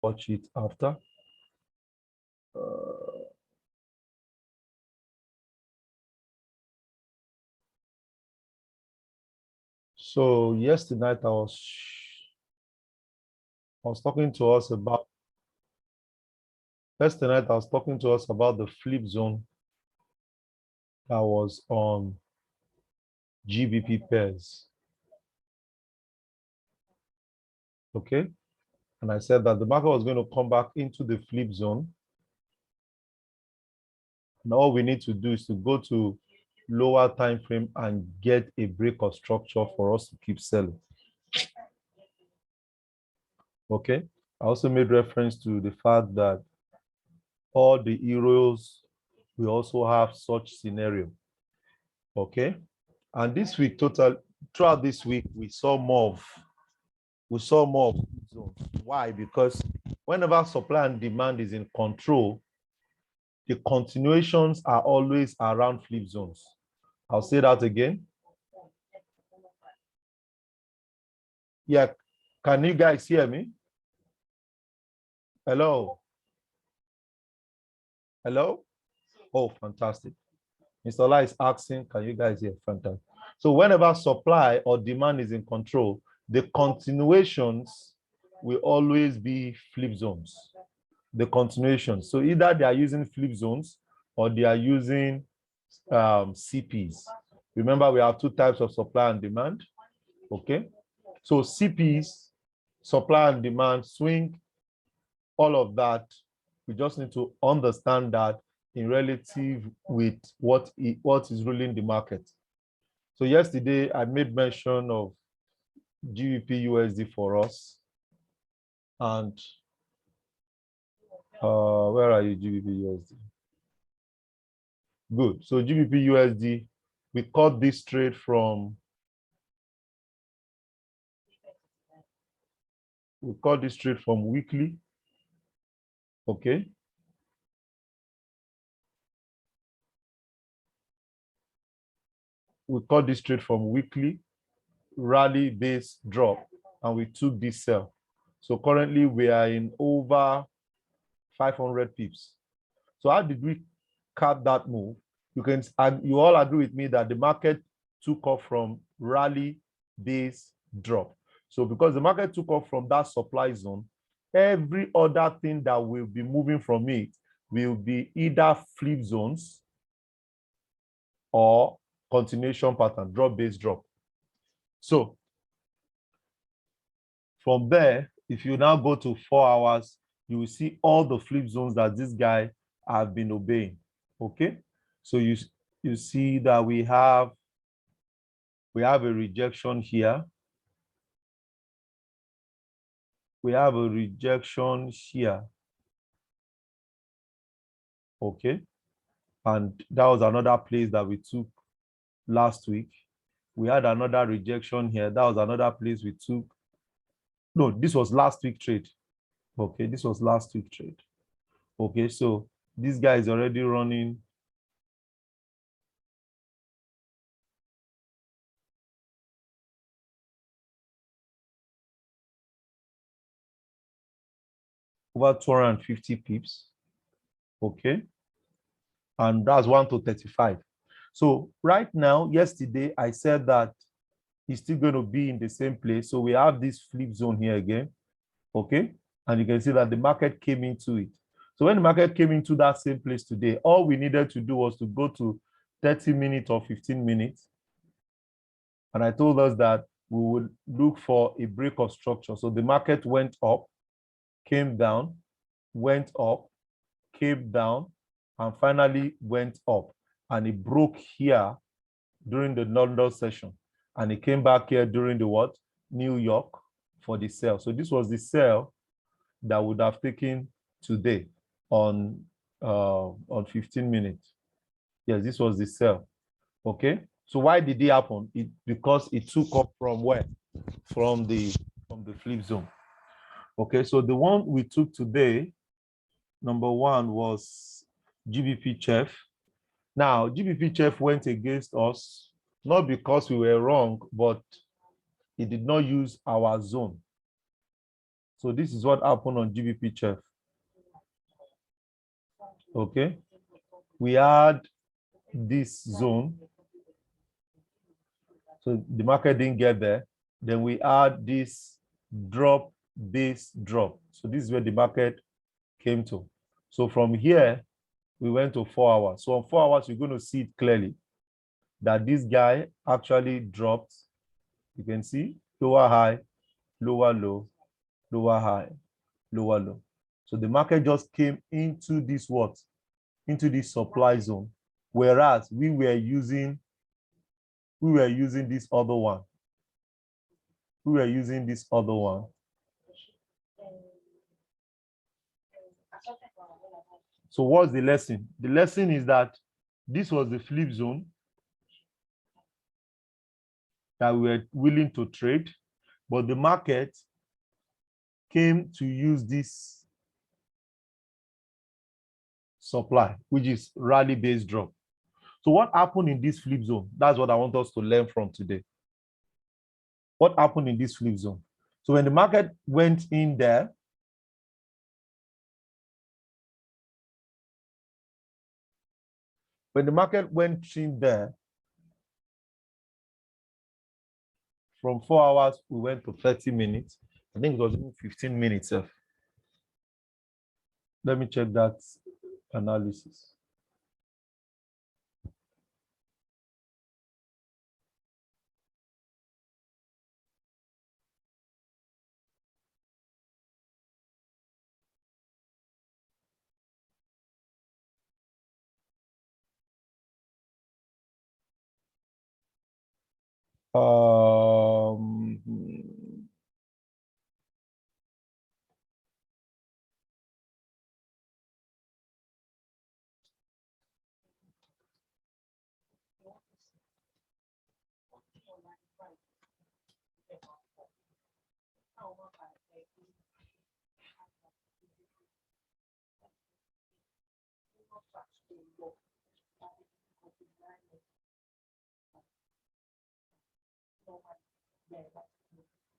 watch it after. So yesterday night I was talking to us about the flip zone that was on GBP pairs. Okay. And I said that the market was going to come back into the flip zone. And all we need to do is to go to lower time frame and get a break of structure for us to keep selling. Okay. I also made reference to the fact that all the heroes will also have such scenario. Okay. And this week, throughout this week, we saw more of zones. Why? Because whenever supply and demand is in control, the continuations are always around flip zones. I'll say that again. Yeah, can you guys hear me? Hello? Hello? Oh, fantastic. Mr. Ola is asking, can you guys hear? Fantastic. So whenever supply or demand is in control, the continuations will always be flip zones. The continuations. So either they are using flip zones or they are using CPs. Remember, we have two types of supply and demand. Okay. So CPs, supply and demand, swing, all of that. We just need to understand that in relative with what is ruling the market. So yesterday I made mention of GBP USD for us. And where are you, GBP USD? Good. So GBP USD, we caught this trade from weekly. Okay. We caught this trade from weekly, rally base drop, and we took this sell. So currently we are in over 500 pips. So how did we cut that move? You all agree with me that the market took off from rally base drop. So because the market took off from that supply zone, every other thing that will be moving from it will be either flip zones or continuation pattern, drop base drop. So from there, if you now go to 4 hours, you will see all the flip zones that this guy have been obeying. Okay, so you see that we have a rejection here. We have a rejection here. Okay, and that was another place that we took last week. We had another rejection here. That was another place we took. No, this was last week trade. Okay, this was last week trade. Okay, so this guy is already running over 250 pips. Okay, and that's 1 to 35. So right now, yesterday, I said that he's still going to be in the same place. So we have this flip zone here again. Okay, and you can see that the market came into it. So when the market came into that same place today, all we needed to do was to go to 30 minutes or 15 minutes. And I told us that we would look for a break of structure. So the market went up, came down, went up, came down, and finally went up. And it broke here during the London session. And it came back here during the what? New York for the sell. So this was the sell that would have taken today on 15 minutes. Yes, this was the sell. Okay. So why did it happen? Because it took up from where? From the flip zone. Okay, so the one we took today, number one was GBP Chef. Now, GBP Chef went against us, not because we were wrong, but it did not use our zone. So this is what happened on GBP Chef. Okay. We had this zone. So the market didn't get there. Then we had this drop, base, drop. So this is where the market came to. So from here, we went to 4 hours. So on 4 hours, you're going to see it clearly that this guy actually dropped. You can see lower high, lower low, lower high, lower low. So the market just came into this what? Into this supply zone. Whereas we were using this other one. We were using this other one. So what's the lesson? The lesson is that this was the flip zone that we were willing to trade, but the market came to use this supply, which is rally-based drop. So what happened in this flip zone? That's what I want us to learn from today. What happened in this flip zone? So when the market went in there, from 4 hours, we went to 30 minutes. I think it was even 15 minutes. Let me check that analysis. Um,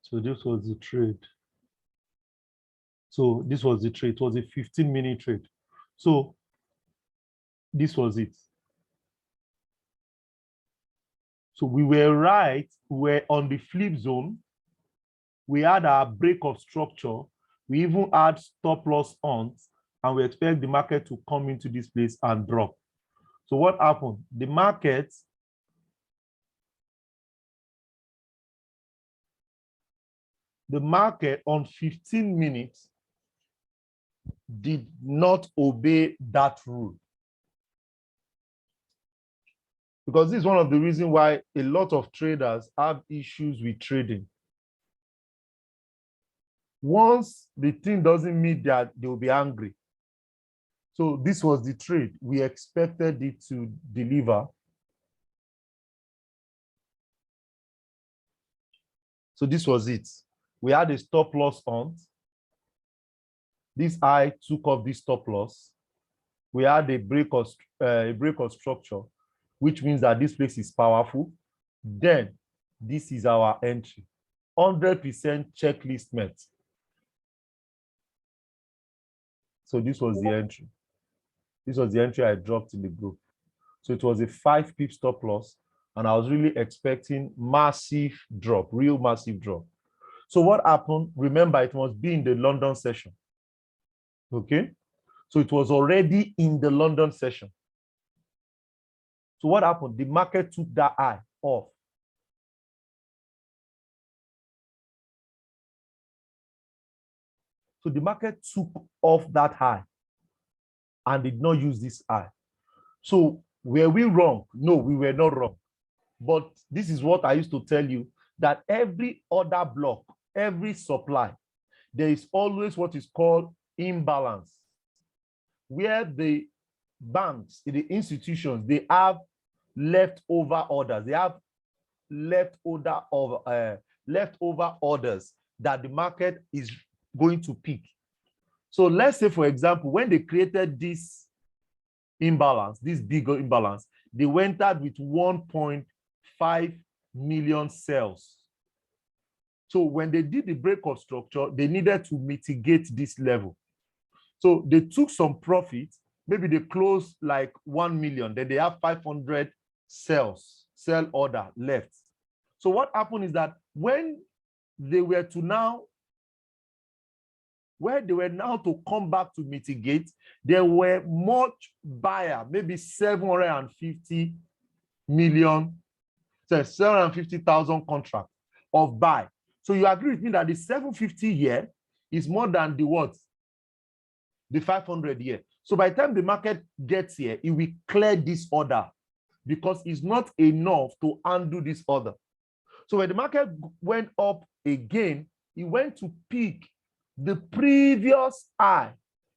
so this was the trade. So this was the trade. It was a 15-minute trade. So this was it. So we were right. We were on the flip zone. We had our break of structure. We even had stop loss on, and we expect the market to come into this place and drop. So what happened? The market on 15 minutes did not obey that rule. Because this is one of the reasons why a lot of traders have issues with trading. Once the thing doesn't meet that, they will be angry. So this was the trade. We expected it to deliver. So this was it. We had a stop loss on. This high took off this stop loss. We had a break of structure, which means that this place is powerful. Then this is our entry. 100% checklist met. So this was the entry. This was the entry I dropped in the group. So it was a 5 pip stop loss, and I was really expecting massive drop, real massive drop. So what happened? Remember, it must be in the London session. Okay? So it was already in the London session. So what happened? The market took that high off. So the market took off that high and did not use this high. So were we wrong? No, we were not wrong. But this is what I used to tell you, that every other block, every supply, there is always what is called imbalance, where the banks, the institutions, they have leftover orders. They have leftover orders that the market is going to pick. So let's say, for example, when they created this imbalance, this bigger imbalance, they went out with 1.5 million cells. So when they did the break-of structure, they needed to mitigate this level. So they took some profit. Maybe they closed like 1 million. Then they have 500 sell order left. So what happened is that when they were now to come back to mitigate, there were much buyer, maybe 750 million, 750,000 contracts of buy. So you agree with me that the 750 here is more than the what? The 500 here. So by the time the market gets here, it will clear this order because it's not enough to undo this order. So when the market went up again, it went to peak the previous high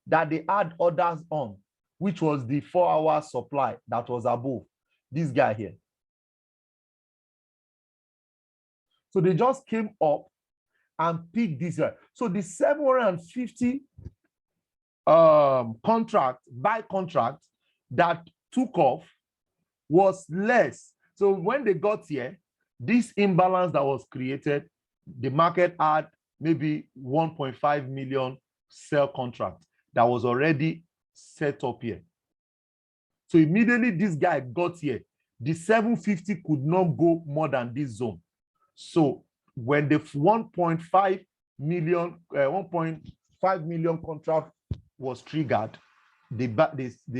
that they had orders on, which was the 4-hour supply that was above this guy here. So they just came up and picked this guy. So the 750 buy contract that took off was less. So when they got here, this imbalance that was created, the market had maybe 1.5 million sell contract that was already set up here. So immediately this guy got here, the 750 could not go more than this zone. So when the 1.5 million contract was triggered, the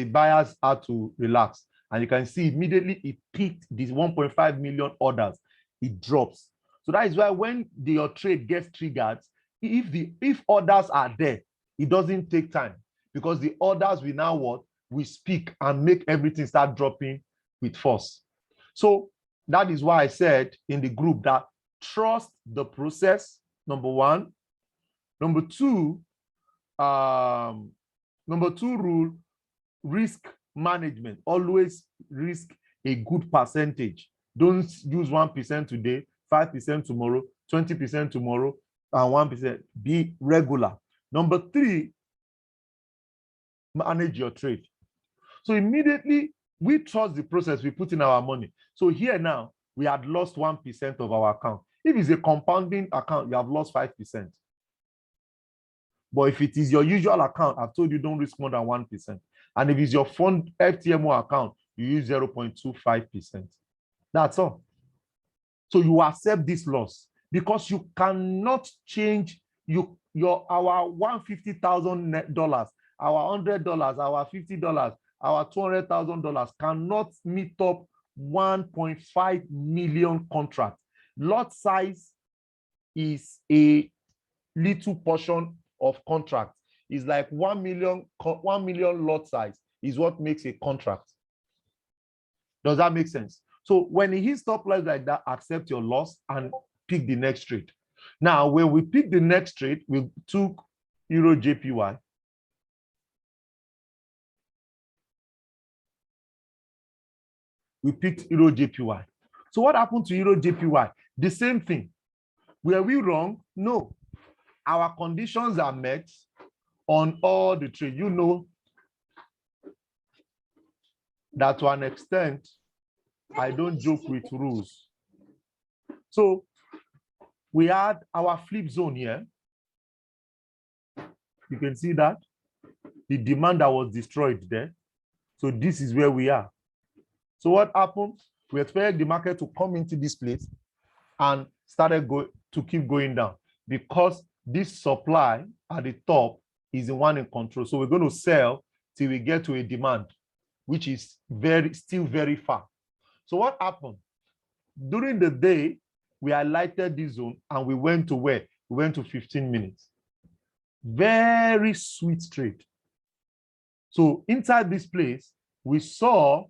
buyers had to relax. And you can see immediately it peaked these 1.5 million orders, it drops. So that is why when your trade gets triggered, if orders are there, it doesn't take time because the orders will now what? We speak and make everything start dropping with force. So that is why I said in the group that trust the process, number one. Number two rule, risk management. Always risk a good percentage. Don't use 1% today, 5% tomorrow, 20% tomorrow, and 1%. Be regular. Number three, manage your trade. So immediately we trust the process, we put in our money. So here now, we had lost 1% of our account. If it's a compounding account, you have lost 5%. But if it is your usual account, I've told you don't risk more than 1%. And if it's your fund FTMO account, you use 0.25%. That's all. So you accept this loss because you cannot change our $150,000, our $100, our $50, our $200,000 cannot meet up 1.5 million contracts. Lot size is a little portion of contract. It's like 1 million lot size is what makes a contract. Does that make sense? So when it hits stop loss like that, accept your loss and pick the next trade. Now, when we pick the next trade, we took Euro JPY. We picked Euro JPY. So what happened to Euro JPY? The same thing. Were we wrong? No. Our conditions are met on all the trade. You know that to an extent, I don't joke with rules. So we had our flip zone here. You can see that the demand that was destroyed there. So this is where we are. So what happened? We expected the market to come into this place and started to keep going down because this supply at the top is the one in control. So we're going to sell till we get to a demand, which is still very far. So what happened? During the day, we highlighted this zone and we went to where? We went to 15 minutes. Very sweet trade. So inside this place, we saw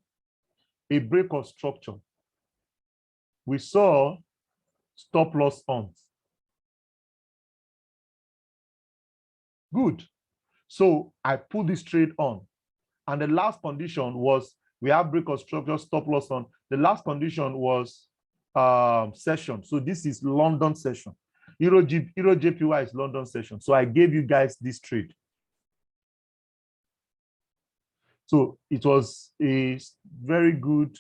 a break of structure. We saw stop loss on. Good. So I put this trade on. And the last condition was we have break of structure, stop loss on. The last condition was session. So this is London session. Euro JPY is London session. So I gave you guys this trade. So it was a very good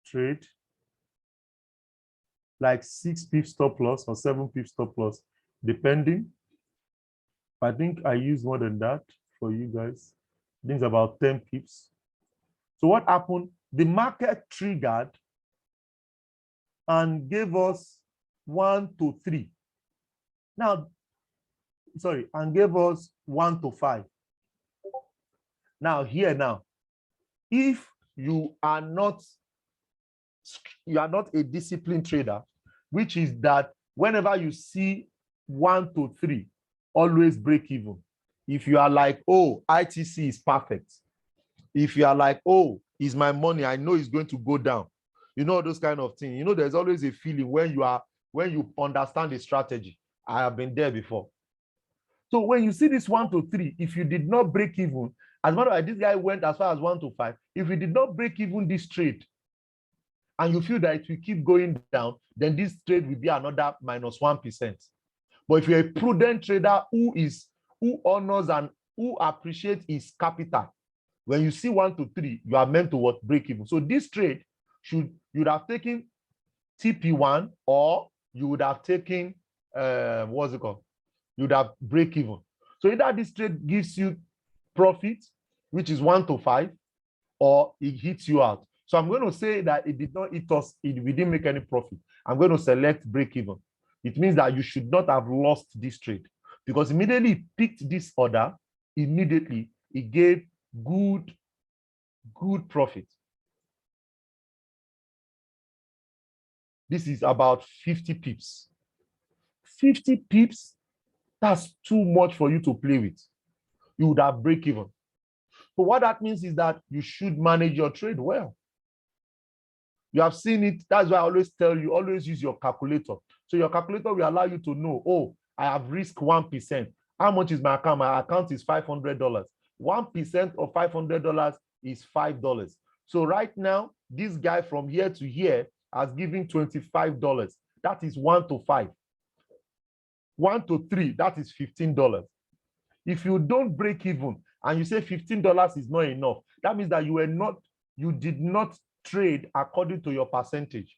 trade. like 6 pips stop loss or 7 pips stop loss, depending. I think I use more than that for you guys. I think it's about 10 pips. So what happened? The market triggered and gave us 1 to 3. Now, sorry, and gave us 1 to 5. Now, if you are not a disciplined trader, which is that whenever you see 1 to 3, always break even. If you are like, oh, ITC is perfect. If you are like, oh, is my money, I know it's going to go down. You know, those kind of things. You know, there's always a feeling when you understand the strategy. I have been there before. So when you see this 1 to 3, if you did not break even, as a matter of fact, this guy went as far as 1 to 5. If you did not break even this trade, and you feel that it will keep going down, then this trade will be another minus 1%. But if you're a prudent trader who honors and who appreciates his capital, when you see 1 to 3, you are meant to break even. So this trade you'd have taken TP1, or you would have taken what's it called? You would have break even. So either this trade gives you profit, which is 1 to 5, or it hits you out. So I'm going to say that it did not hit us, we didn't make any profit. I'm going to select break even. It means that you should not have lost this trade, because immediately it picked this order, immediately it gave good profit. This is about 50 pips. 50 pips, that's too much for you to play with. You would have break even. So what that means is that you should manage your trade well. You have seen it. That's why I always tell you, always use your calculator. So your calculator will allow you to know, oh, I have risk 1%. How much is my account? My account is $500. 1% of $500 is $5. So right now, this guy from here to here has given $25. That is 1 to 5. 1 to 3, that is $15. If you don't break even and you say $15 is not enough, that means that you did not trade according to your percentage.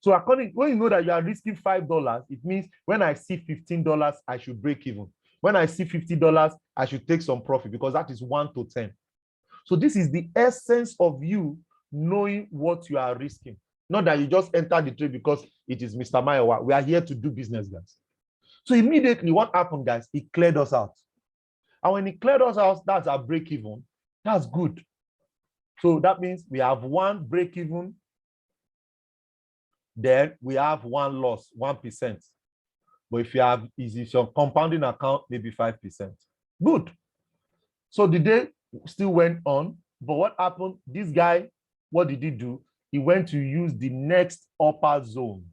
So when you know that you are risking $5, it means when I see $15, I should break even. When I see $50, I should take some profit, because that is 1 to 10. So this is the essence of you knowing what you are risking. Not that you just enter the trade because it is Mr. Mayowa. We are here to do business, guys. So immediately what happened, guys? It cleared us out. And when it cleared us out, that's our break even. That's good. So that means we have 1 break even. Then we have 1 loss, 1%. But if it's your compounding account, maybe 5%. Good. So the day still went on. But what happened? This guy, what did he do? He went to use the next upper zone.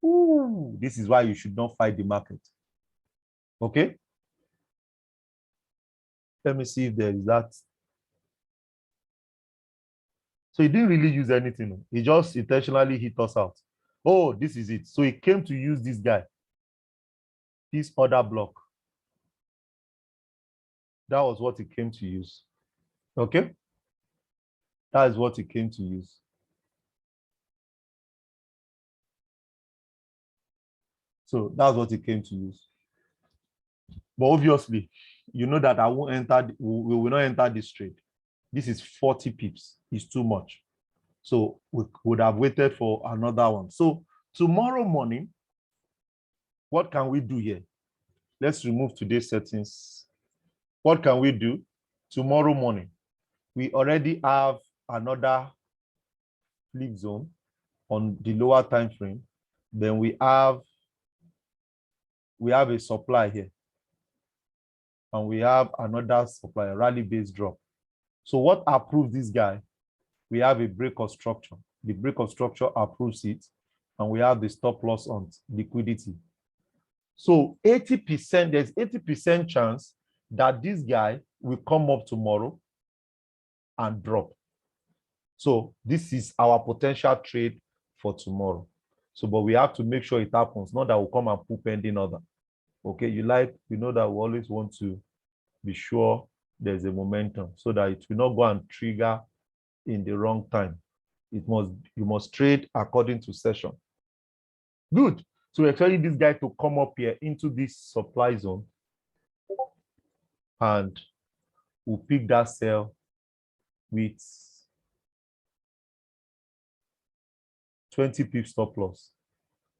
Ooh, this is why you should not fight the market. Okay? Let me see if there is that. So he didn't really use anything. He just intentionally hit us out. Oh, this is it. So he came to use this guy, this other block. That was what he came to use. Okay? That is what he came to use. So that's what he came to use. But obviously, you know that I won't enter, we will not enter this trade. This is 40 pips. It's too much. So we would have waited for another one. So tomorrow morning, what can we do here? Let's remove today's settings. What can we do tomorrow morning? We already have another flip zone on the lower time frame. Then we have a supply here. And we have another supply, a rally-based drop. So what approves this guy? We have a break of structure. The break of structure approves it. And we have the stop loss on liquidity. So 80%, there's 80% chance that this guy will come up tomorrow and drop. So this is our potential trade for tomorrow. So, but we have to make sure it happens, not that we'll come and put pending order. Okay, you know that we always want to be sure there's a momentum so that it will not go and trigger in the wrong time. You must trade according to session. Good. So we're expecting this guy to come up here into this supply zone, and we'll pick that sell with 20 pips stop loss,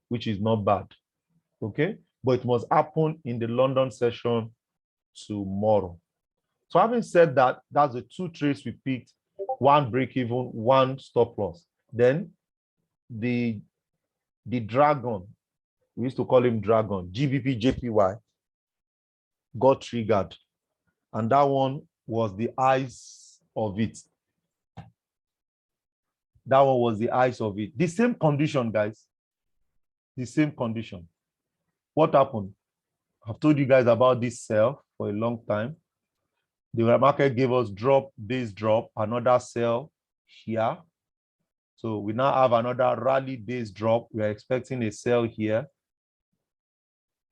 which is not bad. Okay, but it must happen in the London session tomorrow. So having said that, that's the two trades we picked, one break even, one stop loss. Then the dragon, we used to call him dragon, GBP JPY, got triggered, and that one was the eyes of it. That one was the eyes of it. The same condition, guys. The same condition. What happened? I've told you guys about this sell for a long time. The market gave us drop, base drop, another sell here. So we now have another rally base drop. We are expecting a sell here.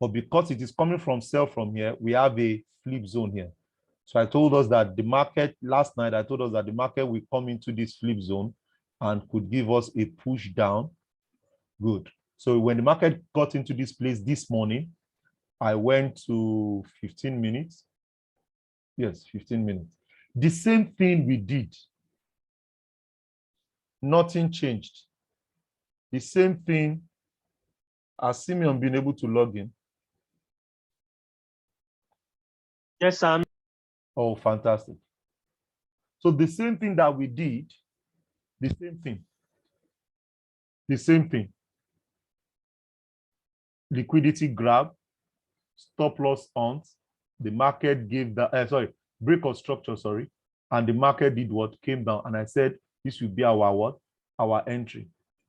But because it is coming from sell from here, we have a flip zone here. So I told us that the market, last night, I told us that the market will come into this flip zone and could give us a push down. Good. So when the market got into this place this morning, I went to 15 minutes. Yes, 15 minutes. The same thing we did. Nothing changed. The same thing. Has Simeon been able to log in? Yes, sir. Oh, fantastic. So the same thing that we did, the same thing. The same thing. Liquidity grab, stop loss on. The market gave the break of structure, sorry. And the market did what? Came down. And I said, this will be our what? Our entry.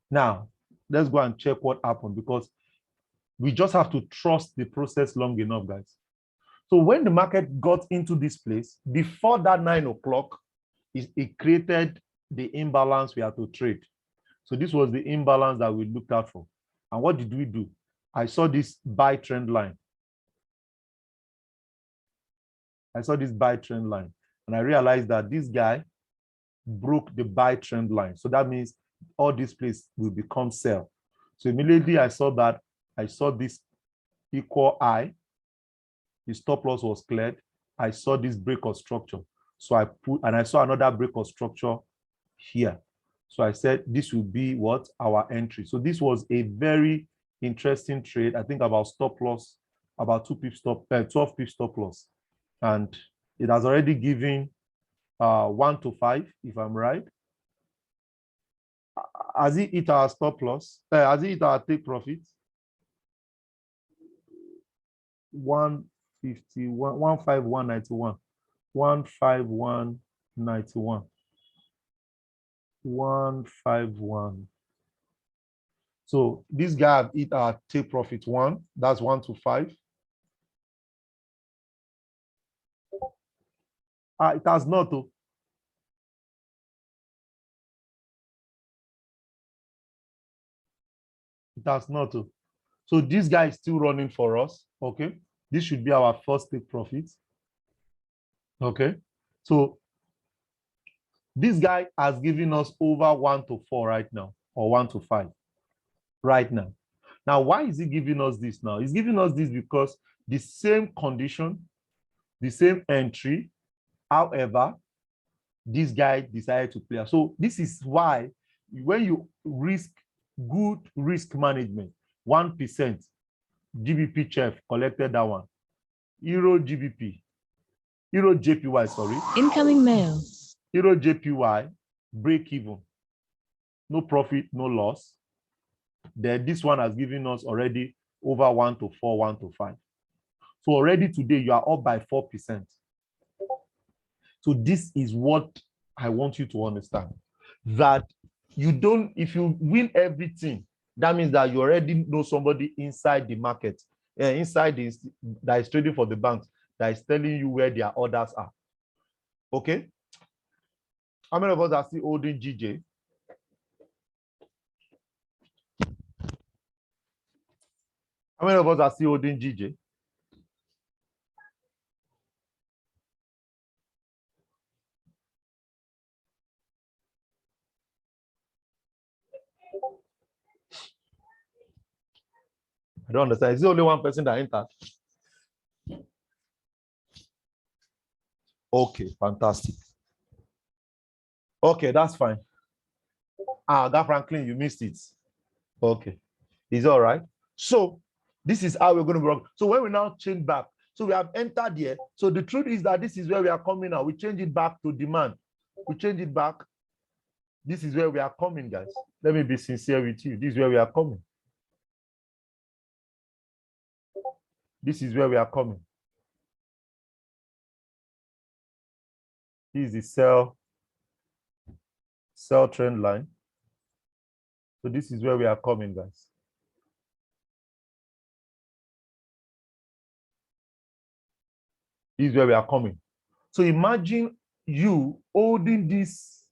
Now, let's go and check what happened, because we just have to trust the process long enough, guys. So when the market got into this place, before that 9 o'clock, it created the imbalance we had to trade. So this was the imbalance that we looked out for. And what did we do? I saw this buy trend line. And I realized that this guy broke the buy trend line. So that means all this place will become sell. So immediately I saw that, I saw this equal high. The stop loss was cleared. I saw this break of structure. So I saw another break of structure here. So I said, this will be what? Our entry. So this was a very interesting trade. I think about stop loss, about 12 pip stop loss. And it has already given 1 to 5, if I'm right. Has it hit our stop loss? Has it hit our take profit? 151, 151.91. 151.91. 151. So this guy hit our take profit 1. That's 1 to 5. It has not. It has not. So this guy is still running for us. Okay. This should be our first take profit. Okay. So this guy has given us over 1 to 4 right now, or 1 to 5 right now. Now, why is he giving us this now? He's giving us this because the same condition, the same entry, however, this guy decided to play. So this is why when you good risk management, 1%, GBP chef collected that one. Euro JPY, sorry. Incoming mail. Euro JPY, break even. No profit, no loss. Then this one has given us already over 1 to 4, 1 to 5. So already today you are up by 4%. So this is what I want you to understand. That you don't, if you win everything, that means that you already know somebody inside the market, inside this that is trading for the banks, that is telling you where their orders are. Okay? How many of us are still holding GJ? How many of us are still holding GJ? I don't understand. Is there only one person that entered? Okay, fantastic. Okay, that's fine. That Franklin, you missed it. Okay, it's all right. So this is how we're going to work. So when we now change back, so we have entered here. So the truth is that this is where we are coming now. We change it back to demand. We change it back. This is where we are coming, guys. Let me be sincere with you. This is where we are coming. This is where we are coming. This is the sell trend line. So this is where we are coming, guys. This is where we are coming. So imagine you holding this.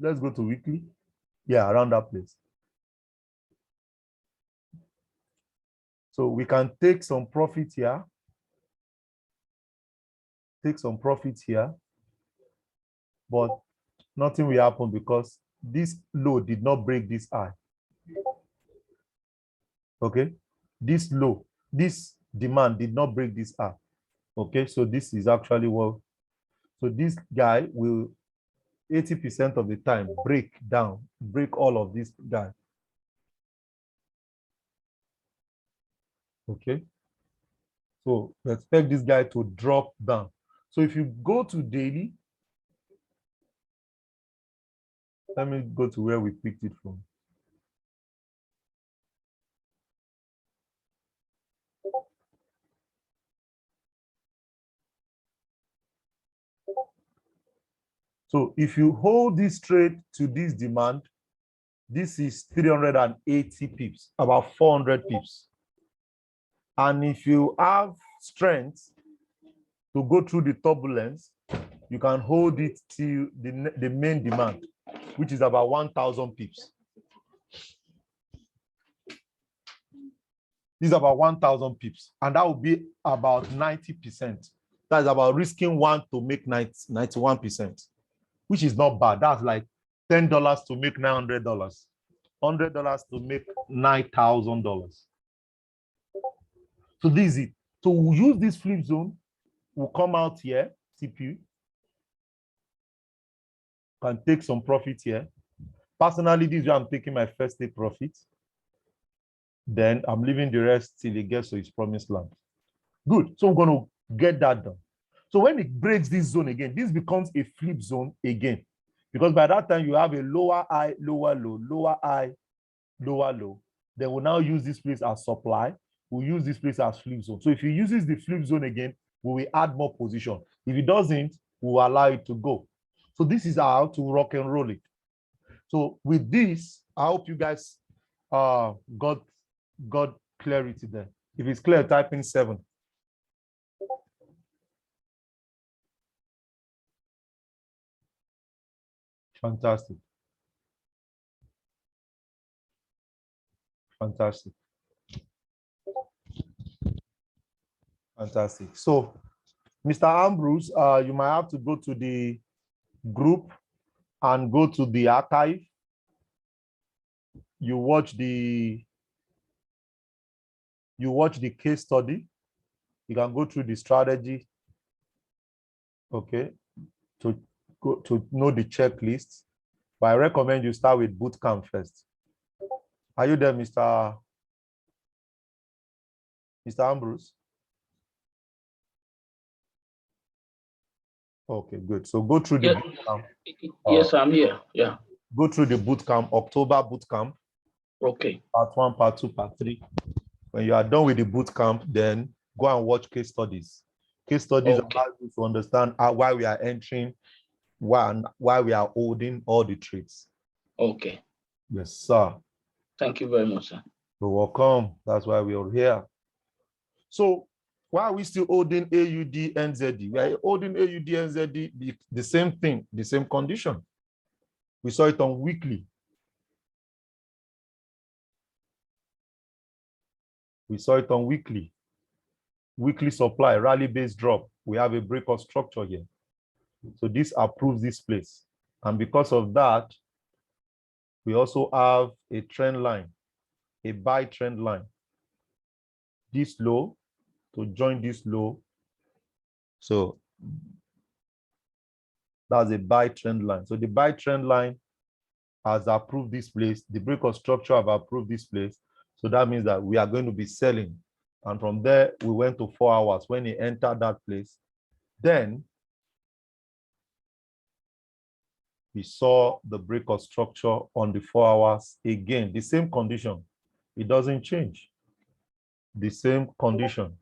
Let's go to weekly. Yeah, around that place. So we can take some profit here. Take some profit here. But nothing will happen because this low did not break this high. Okay? This low, this demand did not break this high. Okay, so this is actually what, so this guy will 80% of the time break all of this guy. Okay, so we expect this guy to drop down. So if you go to daily, let me go to where we picked it from. So if you hold this trade to this demand, this is 380 pips, about 400 pips. And if you have strength to go through the turbulence, you can hold it till the main demand, which is about 1,000 pips. This is about 1,000 pips, and that would be about 90%. That's about risking one to make 91%, which is not bad. That's like $10 to make $900, $100 to make $9,000. So this is it. So we'll use this flip zone. We'll come out here, CPU. Can take some profit here. Personally, this is where I'm taking my first take profit. Then I'm leaving the rest till it gets to its promised land. Good. So we're going to get that done. So when it breaks this zone again, this becomes a flip zone again. Because by that time, you have a lower high, lower low, lower high, lower low. Then we'll now use this place as supply. We'll use this place as flip zone. So if it uses the flip zone again, we will add more position. If it doesn't, we'll allow it to go. So this is how to rock and roll it. So with this, I hope you guys got clarity there. If it's clear, type in 7. Fantastic. Fantastic. Fantastic. So, Mr. Ambrose, you might have to go to the group and go to the archive. You watch the case study. You can go through the strategy, okay, to know the checklist. But I recommend you start with bootcamp first. Are you there, Mr. Ambrose? Okay, good. So go through the bootcamp. Yes, I'm here. Yeah. Go through the bootcamp, October bootcamp. Okay. Part 1, part 2, part 3. When you are done with the bootcamp, then go and watch case studies. Case studies allow you to understand why we are entering, why we are holding all the trades. Okay. Yes, sir. Thank you very much, sir. You're welcome. That's why we are here. So why are we still holding AUD NZD? We are holding AUD NZD, the same thing, the same condition. We saw it on weekly. We saw it on weekly. Weekly supply, rally-based drop. We have a break of structure here. So this approves this place. And because of that, We also have a trend line, a buy trend line. This low to join this low. So that's a buy trend line. So the buy trend line has approved this place. The break of structure have approved this place. So that means that we are going to be selling. And from there, we went to 4 hours. When he entered that place, then we saw the break of structure on the 4 hours. Again, the same condition. It doesn't change. The same condition.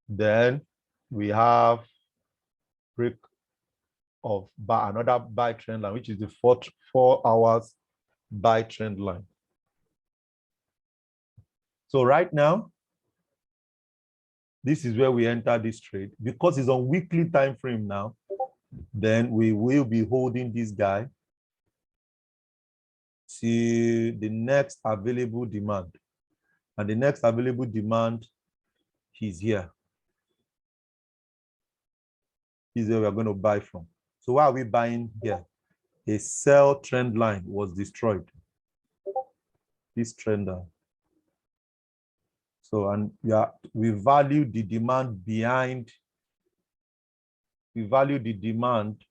Then we have break of another buy trend line, which is the 4 hours buy trend line. So right now, this is where we enter this trade. Because it's on weekly time frame now, then we will be holding this guy to the next available demand. And the next available demand is here. This is where we're going to buy from. So why are we buying here? A sell trend line was destroyed. This trend line. So, and we value the demand behind. We value the demand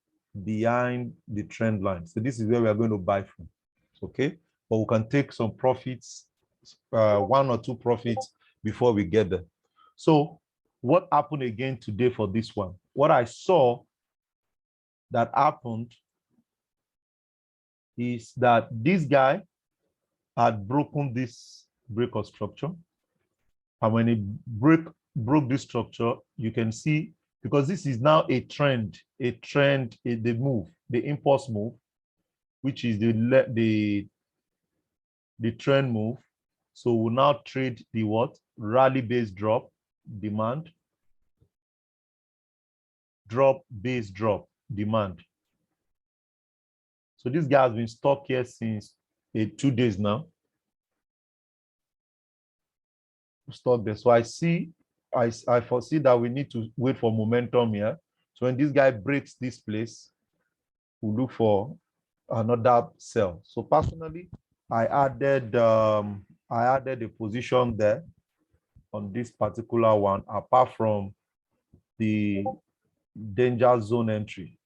behind the trend line. So this is where we are going to buy from. Okay, but we can take some profits, 1 or 2 profits before we get there. So what happened again today for this one? What I saw that happened is that this guy had broken this break of structure. And when he broke this structure, you can see, because this is now a trend, the move, the impulse move, which is the trend move. So we'll now trade the what? Rally-based drop, demand, drop-based drop, demand. So this guy has been stuck here since 2 days now. Stuck there. So I foresee that we need to wait for momentum here. So when this guy breaks this place, we'll look for another sell. So personally, I added a position there on this particular one, apart from the danger zone entry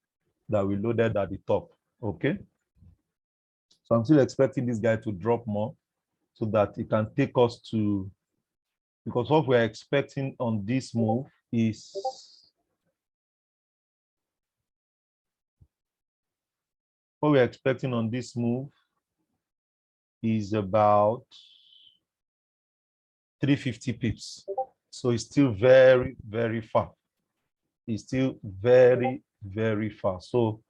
that we loaded at the top. Okay. So I'm still expecting this guy to drop more so that it can take us to, because what we're expecting on this move is about 350 pips. So it's still very, very far. It's still very, very far. So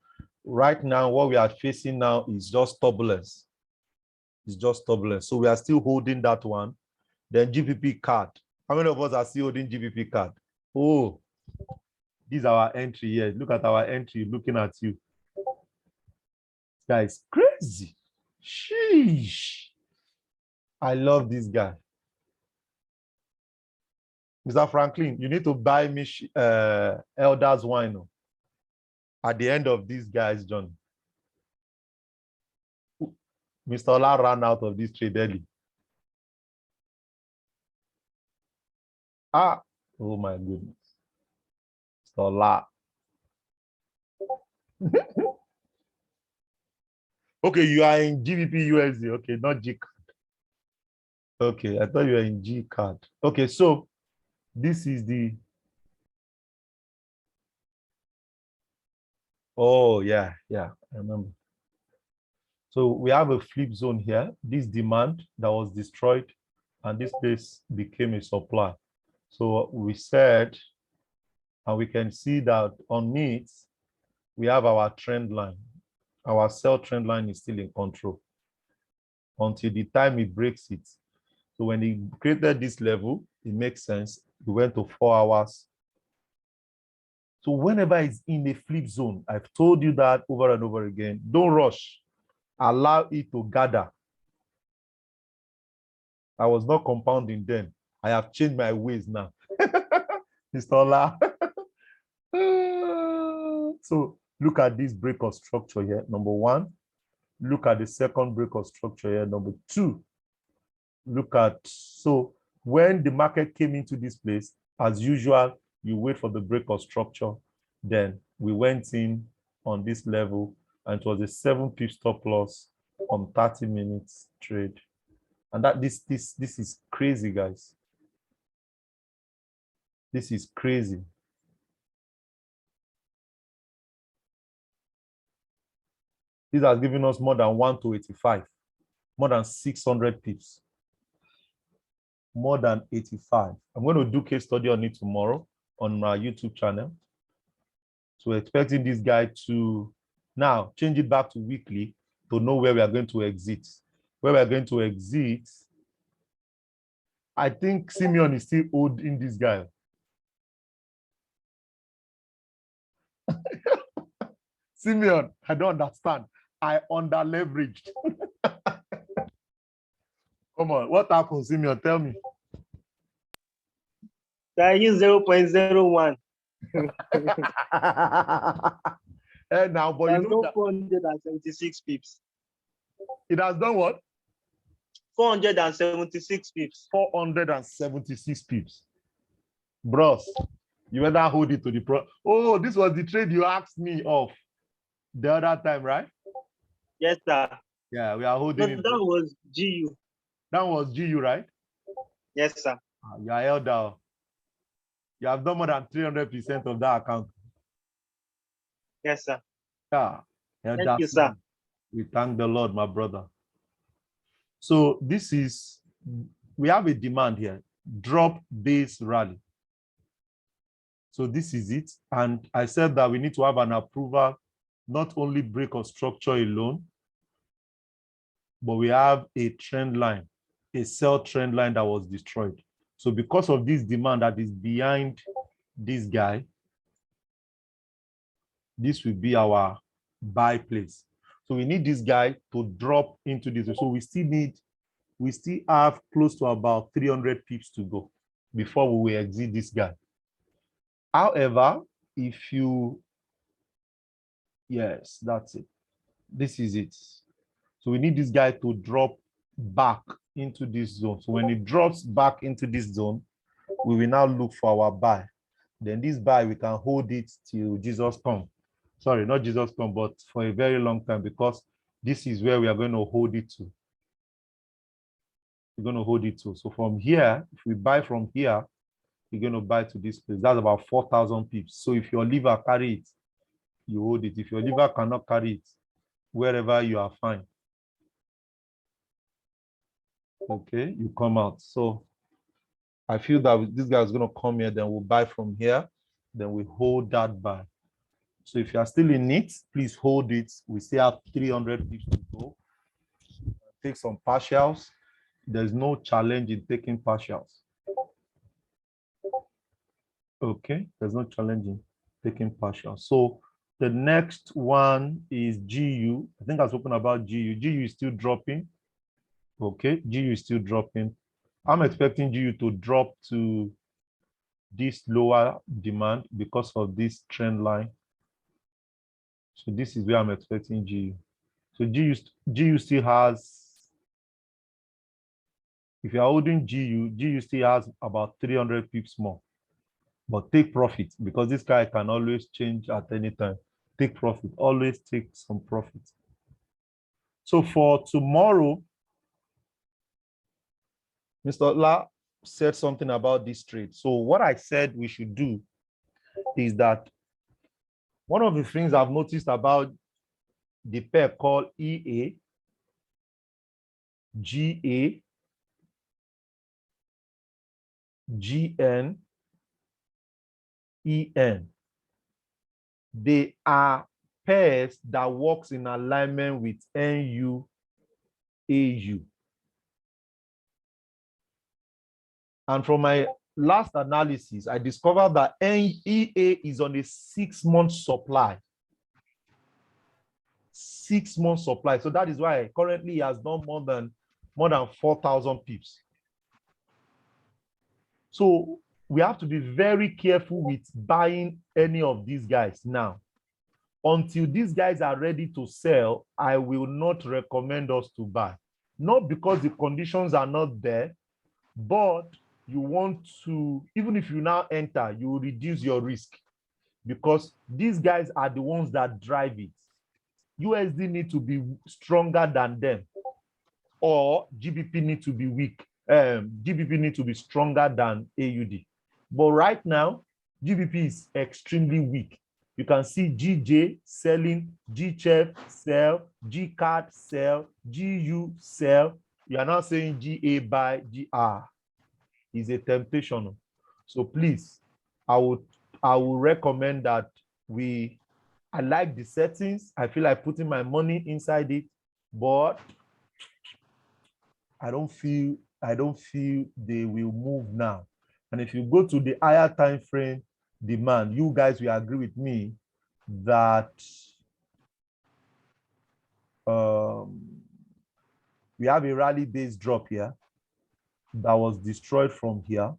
right now, what we are facing now is just turbulence. It's just turbulence. So we are still holding that one. Then GBP card. How many of us are still holding GBP card? Oh, this is our entry here. Look at our entry looking at you. This guy is crazy. Sheesh. I love this guy. Mr. Franklin, you need to buy me Elder's wine at the end of this guy's journey. Mr. Ola ran out of this trade early. Ah, oh my goodness. Mr. Ola. Okay, you are in GBP USD. Okay, not G card. Okay, I thought you were in G card. Okay, so this is the. Oh, yeah, I remember. So we have a flip zone here. This demand that was destroyed, and this place became a supply. So we said, and we can see that on it, we have our trend line. Our sell trend line is still in control until the time it breaks it. So when it created this level, it makes sense. We went to 4 hours. So whenever it's in a flip zone, I've told you that over and over again, don't rush. Allow it to gather. I was not compounding then. I have changed my ways now. Mr. Ola. So look at this break of structure here. Number one, Look at the second break of structure here. Number 2, look at, so when the market came into this place, as usual, you wait for the break of structure. Then we went in on this level, and it was a 7 pip stop loss on 30 minutes trade. And that this is crazy, guys. This is crazy. This has given us more than 1 to 85, more than 600 pips, more than 85. I'm going to do case study on it tomorrow on my YouTube channel. So expecting this guy to now change it back to weekly to know where we are going to exit. Where we are going to exit, I think Simeon is still holding this guy. Simeon, I don't understand. I under leveraged. Come on, what happened, Simeon? Tell me. I use 0.01. Now, but That's you know that 476 pips. it has done what? 476 pips. 476 pips. Bros, you better hold it to the pro. Oh, this was the trade you asked me of the other time, right? Yes, sir. Yeah, we are holding No, it. that was GU. That was GU, right? Yes, sir. You are held down. You have done more than 300% of that account. Yes, sir. Yeah. Thank you, sir. We thank the Lord, my brother. So this is, we have a demand here, drop base rally. So this is it. And I said that we need to have an approval, not only break of structure alone, but we have a trend line, a sell trend line that was destroyed. So because of this demand that is behind this guy, this will be our buy place. So we need this guy to drop into this. So we still have close to about 300 pips to go before we will exit this guy. However, if you, yes, that's it. This is it. So we need this guy to drop back into this zone. So when it drops back into this zone, we will now look for our buy. Then this buy, we can hold it till Jesus comes. Sorry, not Jesus comes, but for a very long time, because this is where we are going to hold it to. We're going to hold it to. So from here, if we buy from here, you're going to buy to this place. That's about 4,000 pips. So if your liver carry it, you hold it. If your liver cannot carry it, wherever you are fine. Okay, you come out. So I feel that this guy is going to come here, then we'll buy from here, then we hold that buy. So if you are still in it, please hold it. We still have 300 pips to go. Take some partials. There's no challenge in taking partials. Okay, there's no challenge in taking partials. So the next one is GU. I think I was talking about GU. GU is still dropping. Okay, GU is still dropping. I'm expecting GU to drop to this lower demand because of this trend line. So this is where I'm expecting GU. So GU still has, if you're holding GU still has about 300 pips more. But take profit, because this guy can always change at any time. Take profit, always take some profit. So for tomorrow, Mr. La said something about this trade. So what I said we should do is that one of the things I've noticed about the pair called EA, GA, GN, EN, they are pairs that works in alignment with NU, AU. And from my last analysis, I discovered that NEA is on a 6-month supply. 6-month supply. So that is why currently he has done more than 4,000 pips. So we have to be very careful with buying any of these guys now. until these guys are ready to sell, I will not recommend us to buy. Not because the conditions are not there, but you want to, even if you now enter, you will reduce your risk because these guys are the ones that drive it. USD need to be stronger than them, or GBP need to be weak. GBP need to be stronger than AUD. But right now, GBP is extremely weak. You can see GJ selling, GCHEF sell, GCAD sell, GU sell. You are now saying GA buy, GR. Is a temptation. So please, I would recommend that I like the settings. I feel like putting my money inside it, but I don't feel they will move now. And if you go to the higher time frame demand, you guys will agree with me that we have a rally-based drop here that was destroyed from here,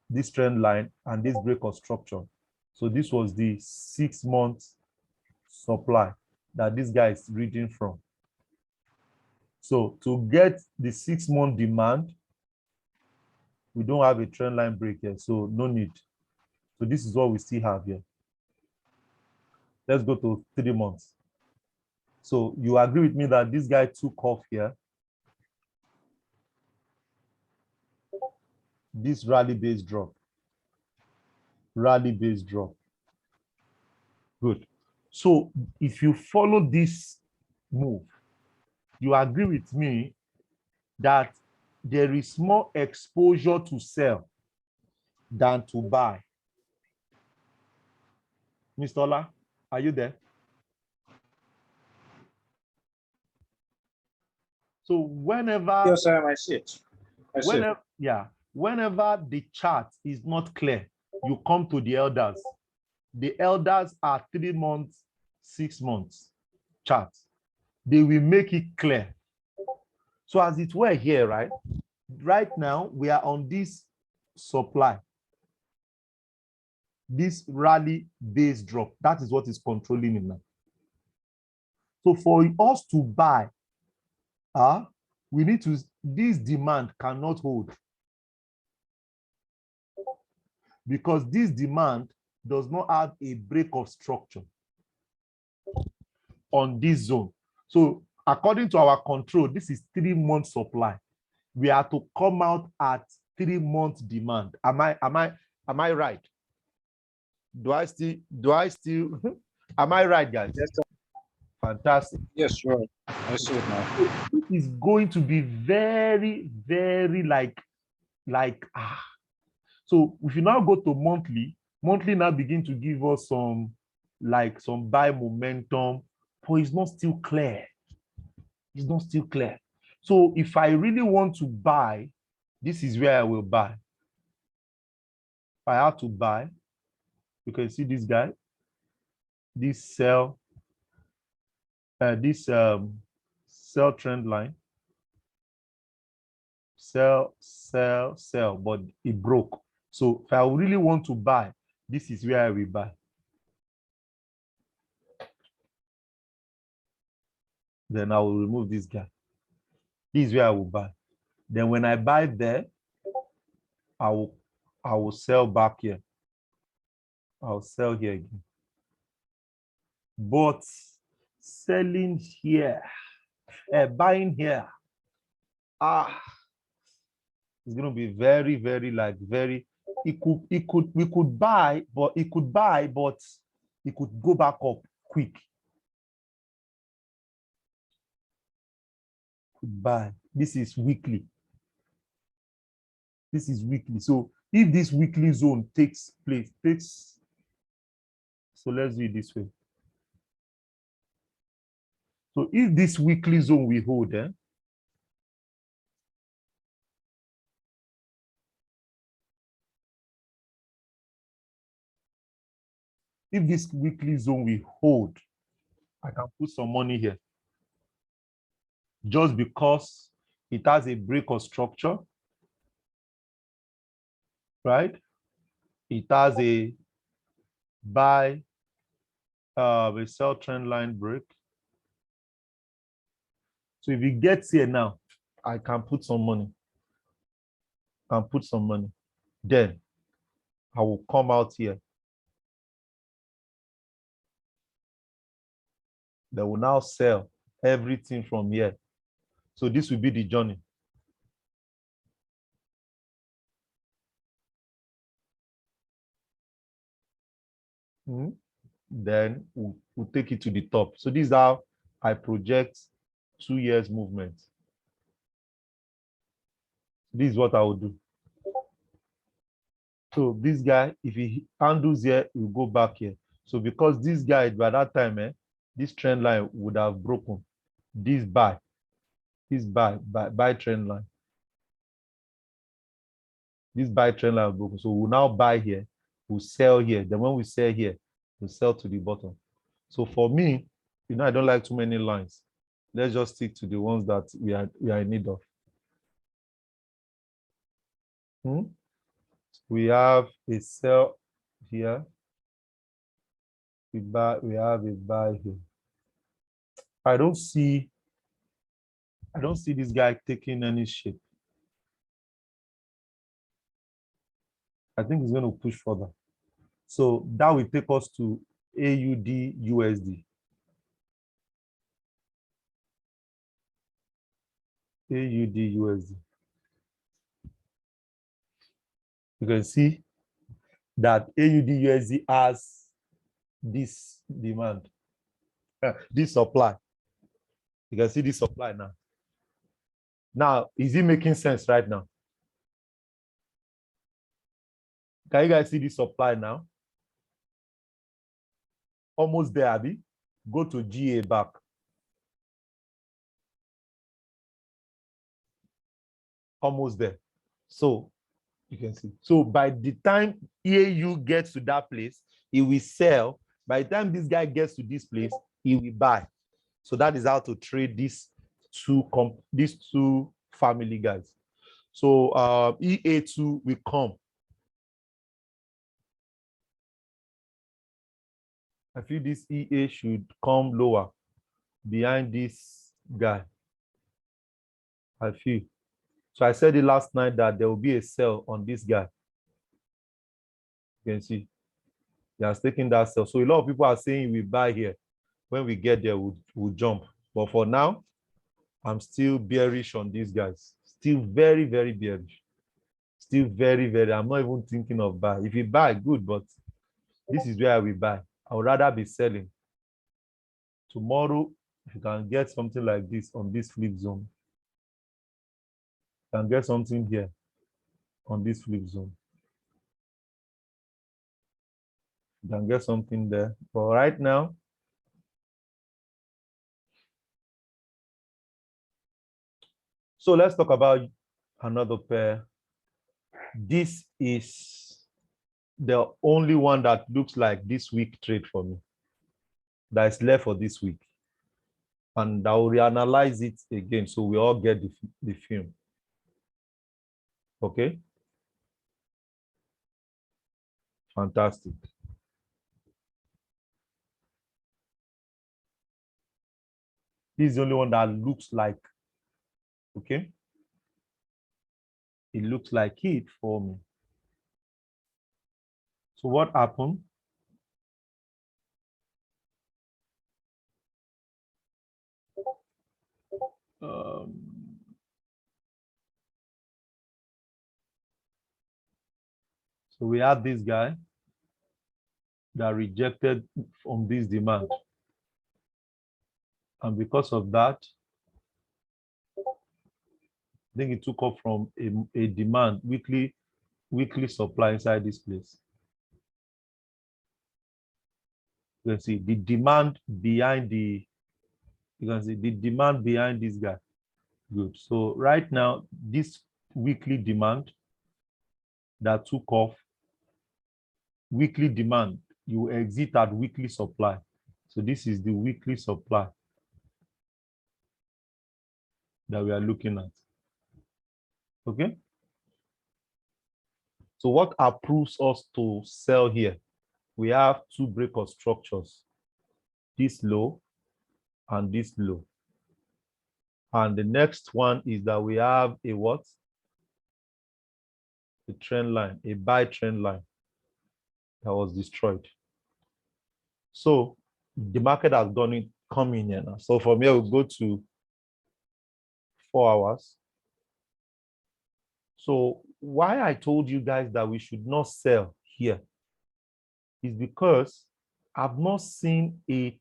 this trend line and this break of structure. So this was the 6 months supply that this guy is reading from. So to get the 6 month demand, we don't have a trend line break here, so no need. So this is what we still have here. Let's go to 3 months. So you agree with me that this guy took off here. This rally-based drop. Rally-based drop. Good. So if you follow this move, you agree with me that there is more exposure to sell than to buy. Mr. Ola, are you there? So whenever, Yes, sir, I see it. Whenever the chart is not clear, you come to the elders. The elders are 3 months, 6 months charts. They will make it clear. So as it were here, right? Right now, we are on this supply, this rally-based drop. That is what is controlling it now. So for us to buy, we need to, this demand cannot hold. Because this demand does not have a break of structure on this zone. So according to our control, this is 3 months supply. We are to come out at 3 months demand. Am I right? Do I still am I right, guys? Yes, sir. Fantastic. Yes, right. I see it now. It is going to be very, very So if you now go to monthly now begin to give us some buy momentum, but it's not still clear. It's not still clear. So if I really want to buy, this is where I will buy. If I have to buy, you can see this guy, this sell, sell trend line, sell, but it broke. So if I really want to buy, this is where I will buy. Then I will remove this guy. This is where I will buy. Then when I buy there, I will sell back here. I'll sell here again. But selling here, buying here, it's going to be very, very we could buy, but it could go back up quick. Could buy. This is weekly. This is weekly. So if this weekly zone takes place, so let's do it this way. So if this weekly zone we hold, if this weekly zone we hold, I can put some money here. Just because it has a break of structure, right? It has a buy a sell trend line break. So if it gets here now, I can put some money. Then I will come out here. They will now sell everything from here. So this will be the journey. Then we'll take it to the top. So this is how I project 2 years movement. This is what I will do. So this guy, if he handles here, he will go back here. So because this guy, by that time, this trend line would have broken. This buy trend line. This buy trend line broken. So we'll now buy here, we'll sell here. Then when we sell here, we'll sell to the bottom. So for me, I don't like too many lines. Let's just stick to the ones that we are in need of. We have a sell here. We have a buy here. I don't see this guy taking any shape. I think he's going to push further. So that will take us to AUD USD. AUD USD. You can see that AUD USD has this demand, this supply. You can see this supply now. Now, is it making sense right now? Can you guys see this supply now? Almost there, Abby. Go to GA back. Almost there. So you can see. So by the time AU gets to that place, he will sell. By the time this guy gets to this place, he will buy. So that is how to trade these two family guys. So EA2 will come. I feel this EA should come lower behind this guy. I feel. So I said it last night that there will be a sell on this guy. You can see. He has taken that sell. So a lot of people are saying we buy here. When we get there, we'll jump. But for now, I'm still bearish on these guys. Still very, very bearish. Still very, very. I'm not even thinking of buy. If you buy, good, but this is where I will buy. I would rather be selling. Tomorrow, if you can get something like this on this flip zone, you can get something here on this flip zone. You can get something there. But right now, so let's talk about another pair. This is the only one that looks like this week trade for me. That is left for this week. And I will reanalyze it again so we all get the film. Okay? Fantastic. This is the only one that looks like, okay? It looks like it for me. So what happened? So we had this guy that rejected from this demand. And because of that, I think it took off from a demand, weekly supply inside this place. You can see the demand behind you can see the demand behind this guy. Good. So right now, this weekly demand that took off, weekly demand, you exit at weekly supply. So this is the weekly supply that we are looking at. Okay. So what approves us to sell here? we have two breakout structures, this low and this low. And the next one is that we have a what? A trend line, a buy trend line that was destroyed. So the market has come in here now. So from here, we'll go to 4 hours. So why I told you guys that we should not sell here is because I've not seen a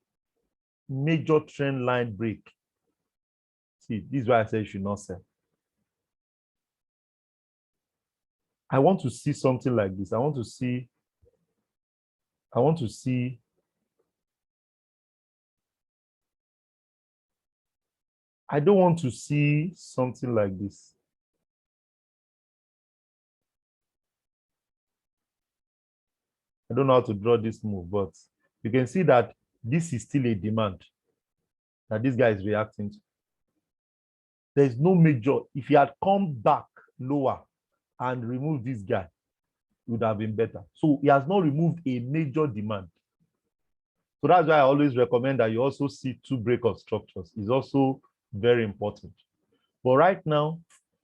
major trend line break. See, this is why I say you should not sell. I want to see something like this. I want to see I don't want to see something like this. I don't know how to draw this move, but you can see that this is still a demand that this guy is reacting to. There's no major. If he had come back lower and removed this guy, it would have been better. So he has not removed a major demand. So that's why I always recommend that you also see two breakout structures. It's also very important. But right now,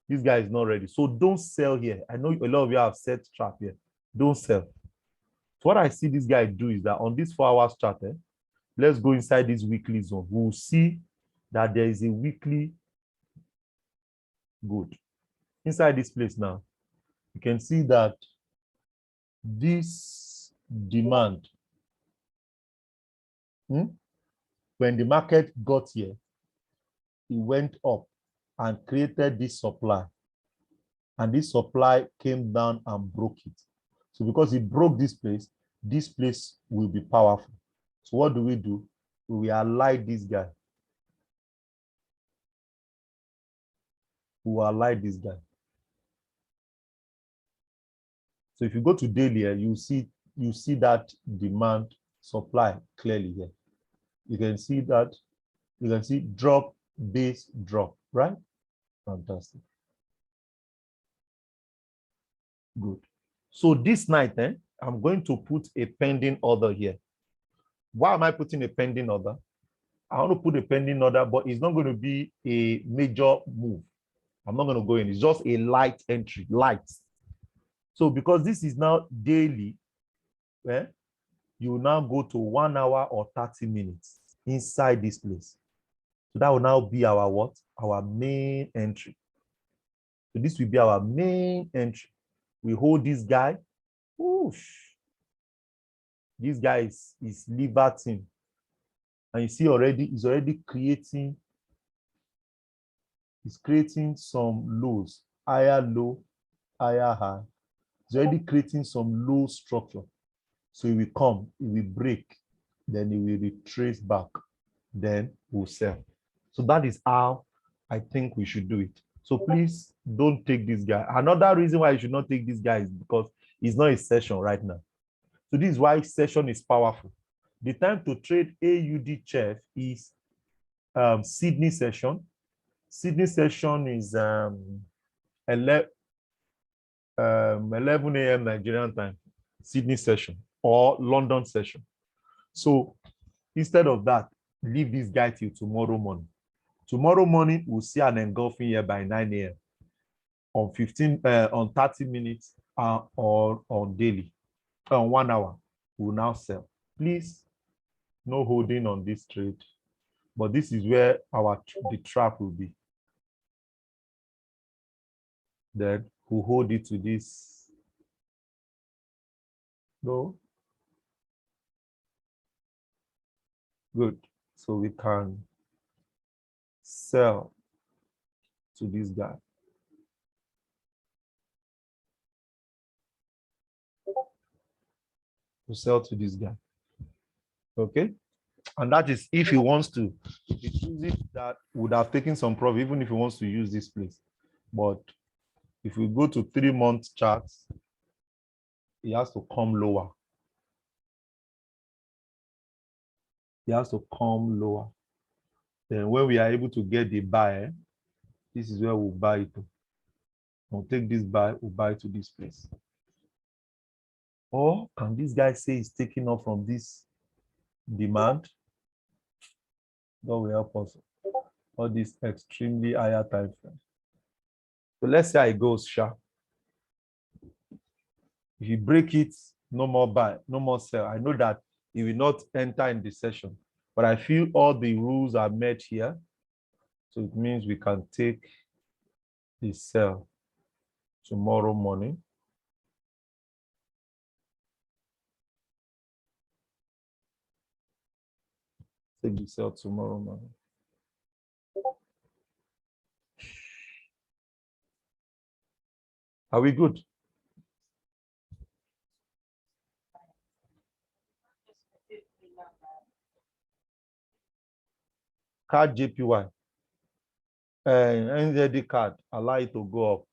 this guy is not ready. So don't sell here. I know a lot of you have set trap here. Don't sell. So what I see this guy do is that on this 4 hours chart, let's go inside this weekly zone. We'll see that there is a weekly good. Inside this place now, you can see that this demand, when the market got here, it went up and created this supply. And this supply came down and broke it. So because it broke this place will be powerful. So what do? We align this guy. We will align this guy. So if you go to daily here, you see that demand supply clearly here. You can see that, you can see drop, base, drop, right? Fantastic. Good. So this night, I'm going to put a pending order here. Why am I putting a pending order? I want to put a pending order, but it's not going to be a major move. I'm not going to go in. It's just a light entry, light. So because this is now daily, you will now go to 1 hour or 30 minutes inside this place. So that will now be our what? Our main entry. So this will be our main entry. We hold this guy. Whoosh. This guy is liberting. And you see already, he's already creating some lows, higher low, higher high. He's already creating some low structure. So it will come, it will break, then it will retrace back, then we'll sell. So that is how I think we should do it. So please don't take this guy. Another reason why you should not take this guy is because it's not a session right now. So this is why session is powerful. The time to trade AUD chef is Sydney session. Sydney session is 11 a.m. Nigerian time, Sydney session, or London session. So instead of that, leave this guy till tomorrow morning. Tomorrow morning, we'll see an engulfing here by 9 a.m. on 30 minutes or on daily. On 1 hour, we'll now sell. Please, no holding on this trade. But this is where the trap will be. Then we'll hold it to this. No. Good. So we can sell to this guy. To sell to this guy. Okay. And that is if he wants to. It's easy that would have taken some profit, even if he wants to use this place. But if we go to 3-month charts, he has to come lower. He has to come lower. Then when we are able to get the buy, this is where we'll buy it. We'll take this buy, we'll buy to this place. Or can this guy say he's taking off from this demand? God will help us. All these extremely higher time frames. So let's see how it goes, Sha. If you break it, no more buy, no more sell. I know that he will not enter in the session, but I feel all the rules are met here. So it means we can take the sell tomorrow morning. Take the sell tomorrow morning. Are we good? Card JPY. NZD card, allow it to go up.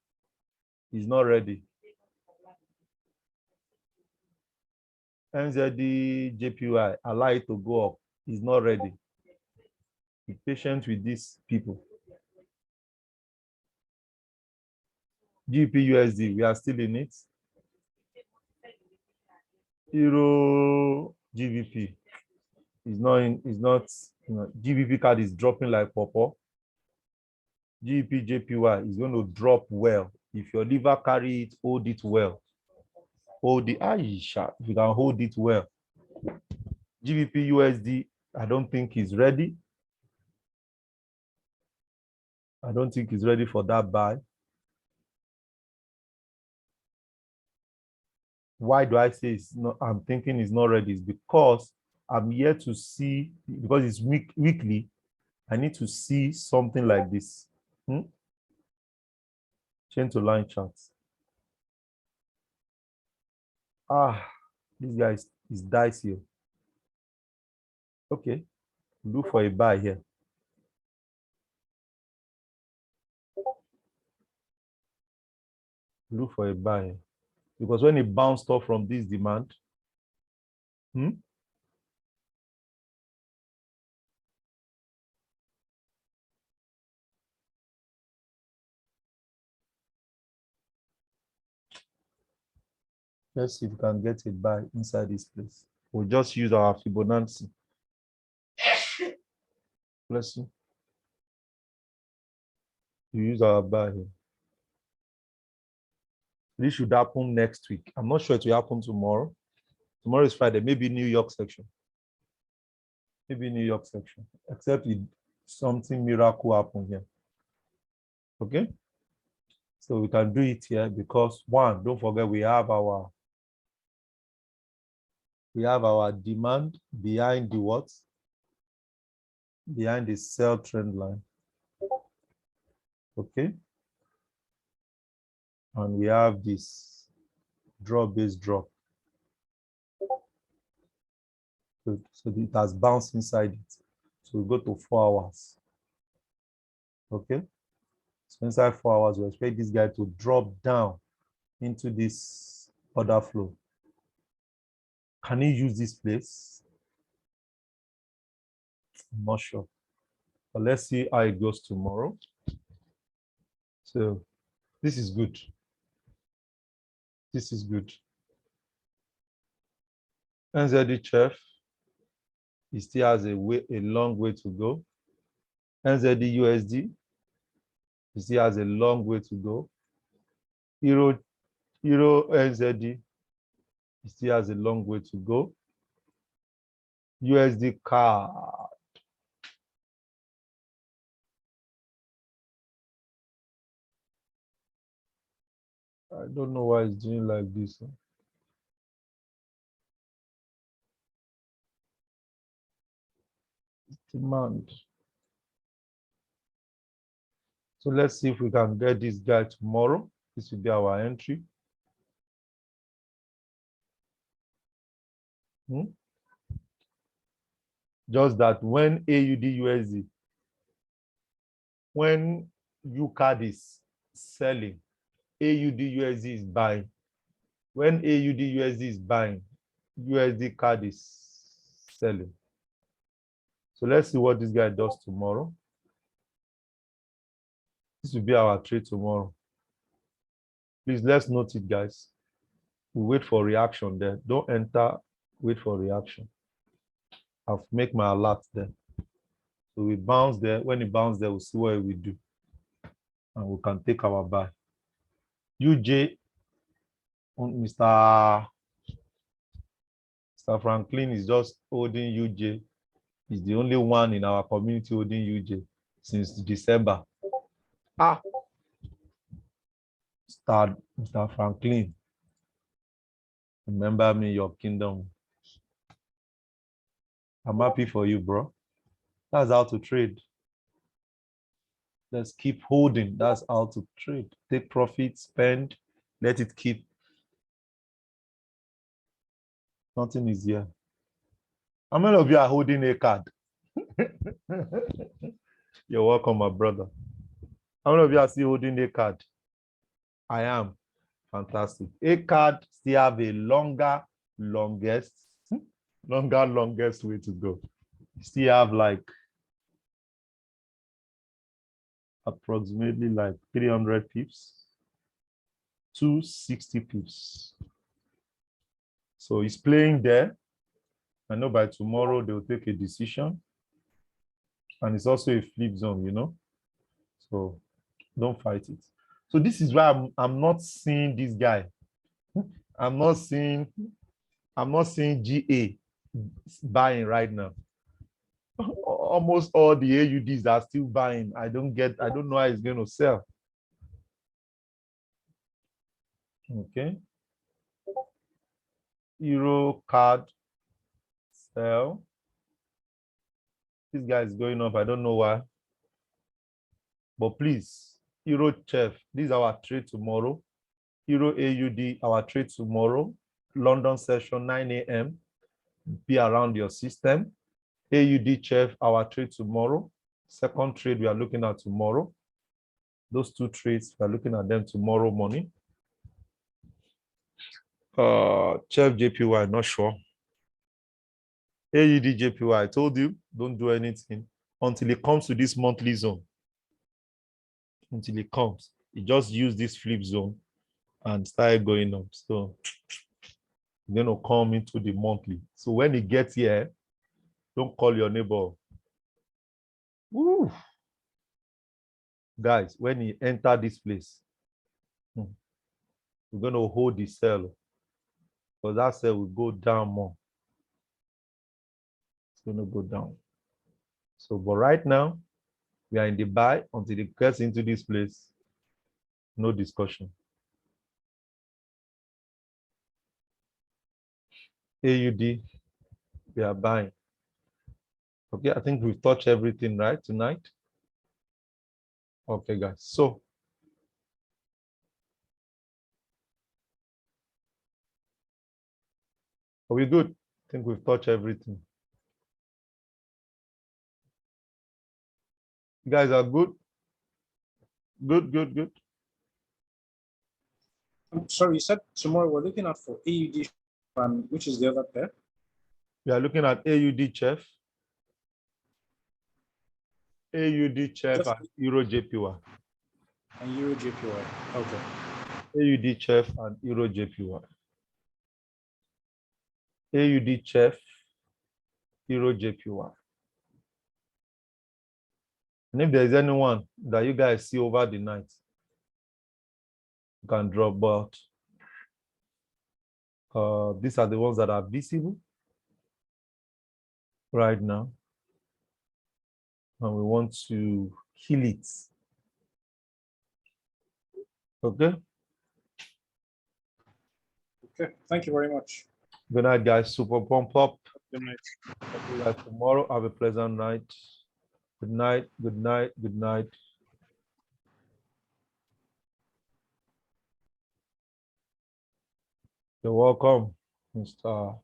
It's not ready. NZD JPY, allow it to go up. It's not ready. Be patient with these people. GBP USD, we are still in it. Euro GBP is not in, is not, you know, GBP card is dropping like pawpaw. GBP JPY is going to drop well. If your liver carry it, hold it well. Hold the Aisha, if you can hold it well. GBP USD, I don't think is ready. I don't think it's ready for that buy. Why do I say it's not? I'm thinking it's not ready. It's because I'm here to see, because it's weekly, I need to see something like this. Change to line charts. This guy is dicey. Okay, look for a buy here. Look for a buy, because when it bounced off from this demand, let's see if we can get a buy inside this place. We'll just use our Fibonacci. Let's see. We use our buy here. This should happen next week. I'm not sure it will happen tomorrow. Tomorrow is Friday, maybe New York section. Maybe New York section, except if something miracle happen here. Okay? So we can do it here because one, don't forget we have our demand behind the what? Behind the sell trend line. Okay? And we have this draw-based drop. So it has bounced inside it. So we go to 4 hours. Okay? So inside 4 hours, we expect this guy to drop down into this order flow. Can he use this place? I'm not sure. But let's see how it goes tomorrow. So this is good. This is good. NZD chef, he still has a long way to go. NZD USD, he still has a long way to go. Euro NZD, he still has a long way to go. USD CAD, I don't know why it's doing like this. Demand. So let's see if we can get this guy tomorrow. This will be our entry. Just that when AUD USD, when UCAD is selling, AUD USD is buying. When AUD USD is buying, USD CAD is selling. So let's see what this guy does tomorrow. This will be our trade tomorrow. Please, let's note it, guys. We wait for reaction there. Don't enter, wait for reaction. I'll make my alert there. So we bounce there. When it bounce there, we'll see what we do. And we can take our buy. UJ, Mr. Franklin is just holding UJ. He's the only one in our community holding UJ since December. Mr. Franklin, remember me, your kingdom. I'm happy for you, bro. That's how to trade. Let's keep holding. That's how to trade. Take profit, spend, let it keep. Nothing is here. How many of you are holding a card? You're welcome, my brother. How many of you are still holding a card? I am. Fantastic. A card still have a longest way to go. Still have like approximately like 300 pips, 260 pips. So he's playing there. I know by tomorrow they'll take a decision. And it's also a flip zone, you know. So don't fight it. So this is why I'm not seeing this guy. I'm not seeing GA buying right now. Almost all the AUDs are still buying. I don't know how it's going to sell. Okay. Euro card sell. This guy is going up. I don't know why. But please, Euro Chef, this is our trade tomorrow. Euro AUD, our trade tomorrow. London session, 9 a.m. Be around your system. AUD Chef, our trade tomorrow. Second trade we are looking at tomorrow. Those two trades, we are looking at them tomorrow morning. Chef JPY, not sure. AUD JPY, I told you, don't do anything until it comes to this monthly zone. Until it comes, you just use this flip zone and start going up. So you're going to come into the monthly. So when it gets here, don't call your neighbor. Woo. Guys, when you enter this place, we're going to hold the sell. Because that sell will go down more. It's going to go down. So, but right now, we are in the buy until it gets into this place. No discussion. AUD, we are buying. Okay, I think we've touched everything right tonight. Okay, guys. So, are we good? I think we've touched everything. You guys are good? Good. I'm sorry, you said tomorrow we're looking at for AUD, and which is the other pair? We are looking at AUD Chef. AUD Chef Just and Euro JPY. and Euro JPY. Okay. AUD Chef and Euro JPY. AUD Chef, Euro JPY. And if there's anyone that you guys see over the night, you can drop, but these are the ones that are visible right now. And we want to heal it. Okay? Okay. Thank you very much. Good night, guys. Super pump up. Good night. See you guys tomorrow. Have a pleasant night. Good night. Good night. Good night. You're welcome, Mr.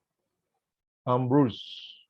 Ambrose.